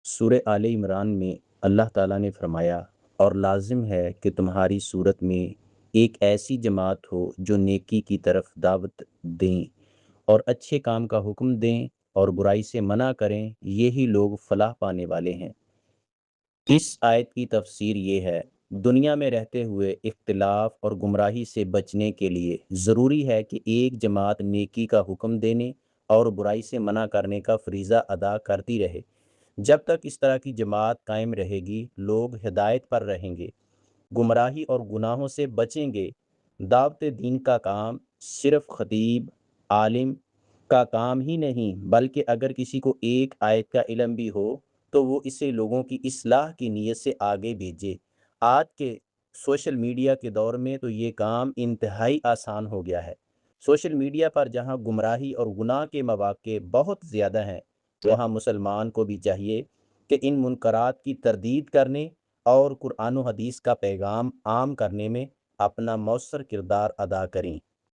سورہ آل عمران میں اللہ تعالیٰ نے فرمایا، اور لازم ہے کہ تمہاری صورت میں ایک ایسی جماعت ہو جو نیکی کی طرف دعوت دیں اور اچھے کام کا حکم دیں اور برائی سے منع کریں، یہی لوگ فلاح پانے والے ہیں۔ اس آیت کی تفسیر یہ ہے، دنیا میں رہتے ہوئے اختلاف اور گمراہی سے بچنے کے لیے ضروری ہے کہ ایک جماعت نیکی کا حکم دینے اور برائی سے منع کرنے کا فریضہ ادا کرتی رہے۔ جب تک اس طرح کی جماعت قائم رہے گی، لوگ ہدایت پر رہیں گے، گمراہی اور گناہوں سے بچیں گے۔ دعوت دین کا کام صرف خطیب، عالم کا کام ہی نہیں، بلکہ اگر کسی کو ایک آیت کا علم بھی ہو تو وہ اسے لوگوں کی اصلاح کی نیت سے آگے بھیجے۔ آج کے سوشل میڈیا کے دور میں تو یہ کام انتہائی آسان ہو گیا ہے۔ سوشل میڈیا پر جہاں گمراہی اور گناہ کے مواقع بہت زیادہ ہیں، وہاں مسلمان کو بھی چاہیے کہ ان منکرات کی تردید کرنے اور قرآن و حدیث کا پیغام عام کرنے میں اپنا مؤثر کردار ادا کریں۔